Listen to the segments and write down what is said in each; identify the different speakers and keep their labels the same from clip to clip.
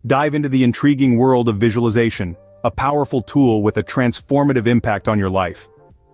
Speaker 1: Dive into the intriguing world of visualization, a powerful tool with a transformative impact on your life.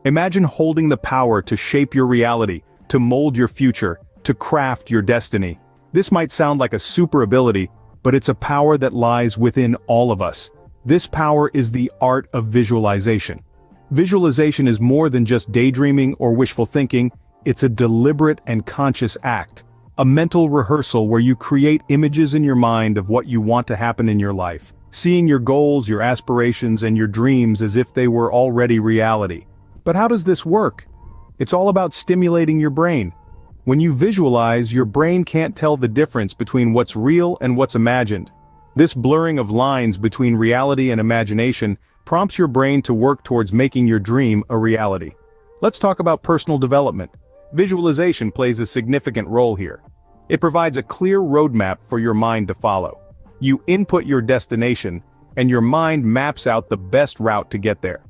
Speaker 1: Imagine holding the power to shape your reality, to mold your future, to craft your destiny. This might sound like a super ability, but it's a power that lies within all of us. This power is the art of visualization. Visualization is more than just daydreaming or wishful thinking, it's a deliberate and conscious act. A mental rehearsal where you create images in your mind of what you want to happen in your life, seeing your goals, your aspirations, and your dreams as if they were already reality. But how does this work? It's all about stimulating your brain. When you visualize, your brain can't tell the difference between what's real and what's imagined. This blurring of lines between reality and imagination prompts your brain to work towards making your dream a reality. Let's talk about personal development. Visualization plays a significant role here. It provides a clear roadmap for your mind to follow. You input your destination, and your mind maps out the best route to get there.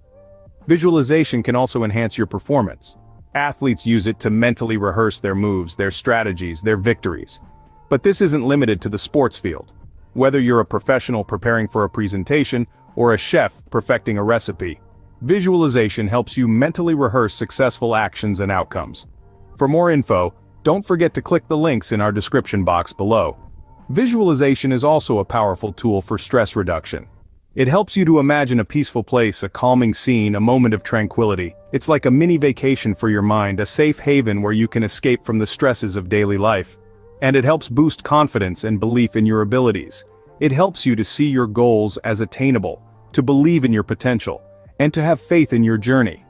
Speaker 1: Visualization can also enhance your performance. Athletes use it to mentally rehearse their moves, their strategies, their victories. But this isn't limited to the sports field. Whether you're a professional preparing for a presentation or a chef perfecting a recipe, visualization helps you mentally rehearse successful actions and outcomes. For more info, don't forget to click the links in our description box below. Visualization is also a powerful tool for stress reduction. It helps you to imagine a peaceful place, a calming scene, a moment of tranquility. It's like a mini vacation for your mind, a safe haven where you can escape from the stresses of daily life. And it helps boost confidence and belief in your abilities. It helps you to see your goals as attainable, to believe in your potential, and to have faith in your journey.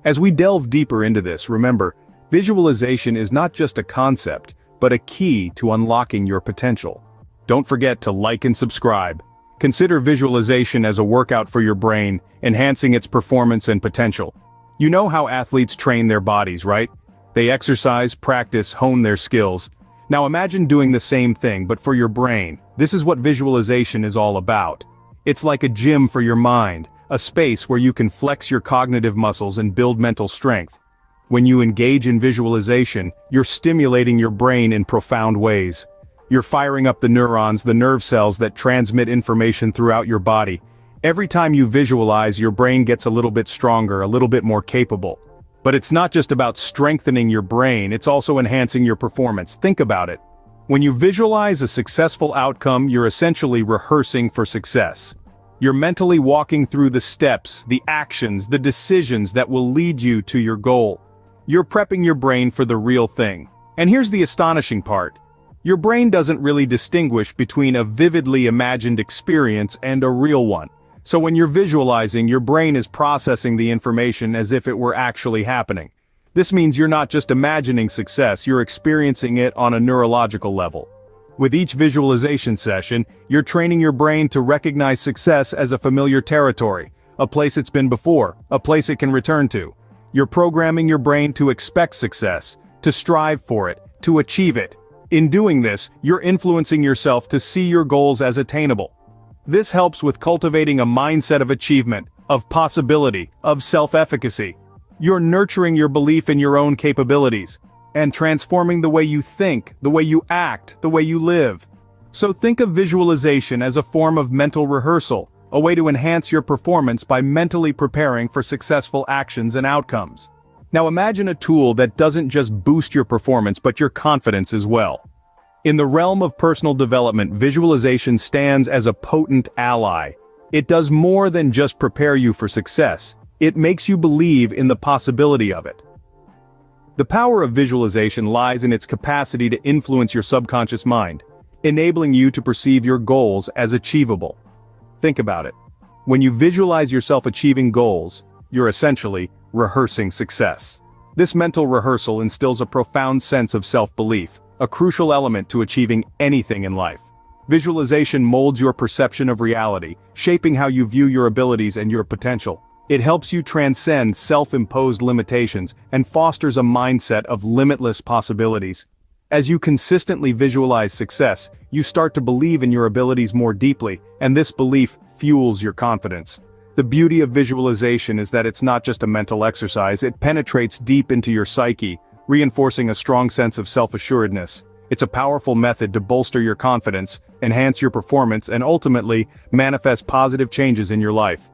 Speaker 1: As we delve deeper into this, remember, visualization is not just a concept, but a key to unlocking your potential. Don't forget to like and subscribe. Consider visualization as a workout for your brain, enhancing its performance and potential. You know how athletes train their bodies, right? They exercise, practice, hone their skills. Now imagine doing the same thing, but for your brain. This is what visualization is all about. It's like a gym for your mind, a space where you can flex your cognitive muscles and build mental strength. When you engage in visualization, you're stimulating your brain in profound ways. You're firing up the neurons, the nerve cells that transmit information throughout your body. Every time you visualize, your brain gets a little bit stronger, a little bit more capable. But it's not just about strengthening your brain, it's also enhancing your performance. Think about it. When you visualize a successful outcome, you're essentially rehearsing for success. You're mentally walking through the steps, the actions, the decisions that will lead you to your goal. You're prepping your brain for the real thing. And here's the astonishing part. Your brain doesn't really distinguish between a vividly imagined experience and a real one. So when you're visualizing, your brain is processing the information as if it were actually happening. This means you're not just imagining success, you're experiencing it on a neurological level. With each visualization session, you're training your brain to recognize success as a familiar territory, a place it's been before, a place it can return to. You're programming your brain to expect success, to strive for it, to achieve it. In doing this, you're influencing yourself to see your goals as attainable. This helps with cultivating a mindset of achievement, of possibility, of self-efficacy. You're nurturing your belief in your own capabilities, and transforming the way you think, the way you act, the way you live. So think of visualization as a form of mental rehearsal, a way to enhance your performance by mentally preparing for successful actions and outcomes. Now imagine a tool that doesn't just boost your performance but your confidence as well. In the realm of personal development, visualization stands as a potent ally. It does more than just prepare you for success. It makes you believe in the possibility of it. The power of visualization lies in its capacity to influence your subconscious mind, enabling you to perceive your goals as achievable. Think about it. When you visualize yourself achieving goals, you're essentially rehearsing success. This mental rehearsal instills a profound sense of self-belief, a crucial element to achieving anything in life. Visualization molds your perception of reality, shaping how you view your abilities and your potential. It helps you transcend self-imposed limitations and fosters a mindset of limitless possibilities. As you consistently visualize success, you start to believe in your abilities more deeply, and this belief fuels your confidence. The beauty of visualization is that it's not just a mental exercise, it penetrates deep into your psyche, reinforcing a strong sense of self-assuredness. It's a powerful method to bolster your confidence, enhance your performance, and ultimately, manifest positive changes in your life.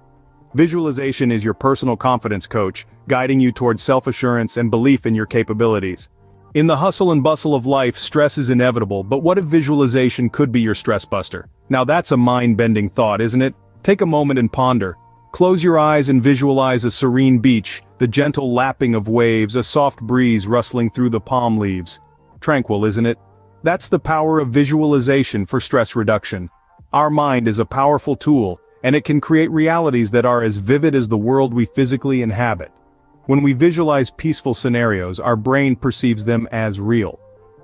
Speaker 1: Visualization is your personal confidence coach, guiding you towards self-assurance and belief in your capabilities. In the hustle and bustle of life, stress is inevitable, but what if visualization could be your stress buster? Now that's a mind-bending thought, isn't it? Take a moment and ponder. Close your eyes and visualize a serene beach, the gentle lapping of waves, a soft breeze rustling through the palm leaves. Tranquil, isn't it? That's the power of visualization for stress reduction. Our mind is a powerful tool, and it can create realities that are as vivid as the world we physically inhabit. When we visualize peaceful scenarios, our brain perceives them as real.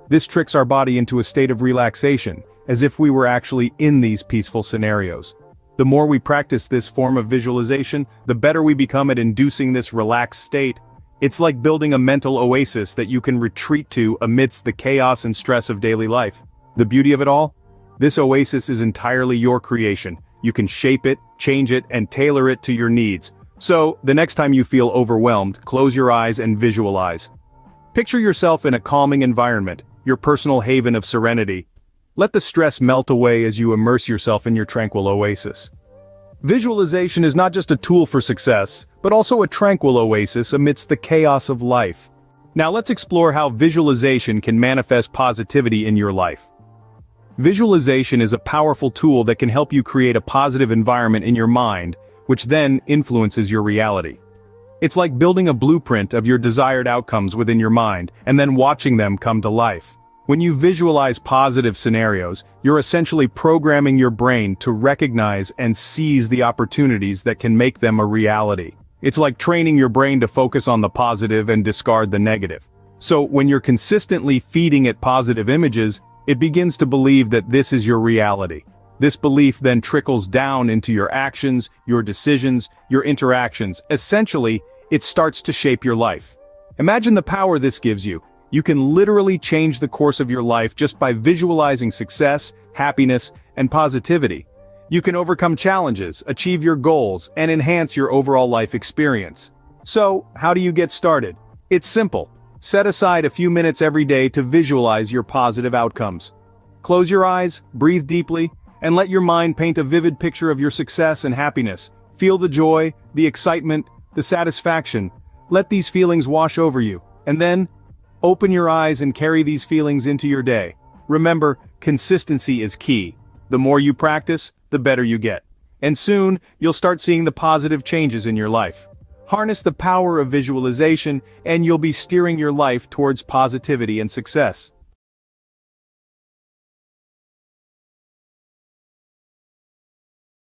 Speaker 1: This tricks our body into a state of relaxation, as if we were actually in these peaceful scenarios. The more we practice this form of visualization, the better we become at inducing this relaxed state. It's like building a mental oasis that you can retreat to amidst the chaos and stress of daily life. The beauty of it all? This oasis is entirely your creation. You can shape it, change it, and tailor it to your needs. So, the next time you feel overwhelmed, close your eyes and visualize. Picture yourself in a calming environment, your personal haven of serenity. Let the stress melt away as you immerse yourself in your tranquil oasis. Visualization is not just a tool for success, but also a tranquil oasis amidst the chaos of life. Now let's explore how visualization can manifest positivity in your life. Visualization is a powerful tool that can help you create a positive environment in your mind, which then influences your reality. It's like building a blueprint of your desired outcomes within your mind, and then watching them come to life. When you visualize positive scenarios, you're essentially programming your brain to recognize and seize the opportunities that can make them a reality. It's like training your brain to focus on the positive and discard the negative. So when you're consistently feeding it positive images, it begins to believe that this is your reality. This belief then trickles down into your actions, your decisions, your interactions. Essentially, it starts to shape your life. Imagine the power this gives you. You can literally change the course of your life just by visualizing success, happiness, and positivity. You can overcome challenges, achieve your goals, and enhance your overall life experience. So, how do you get started? It's simple. Set aside a few minutes every day to visualize your positive outcomes. Close your eyes, breathe deeply, and let your mind paint a vivid picture of your success and happiness. Feel the joy, the excitement, the satisfaction. Let these feelings wash over you, and then, open your eyes and carry these feelings into your day. Remember, consistency is key. The more you practice, the better you get. And soon, you'll start seeing the positive changes in your life. Harness the power of visualization, and you'll be steering your life towards positivity and success.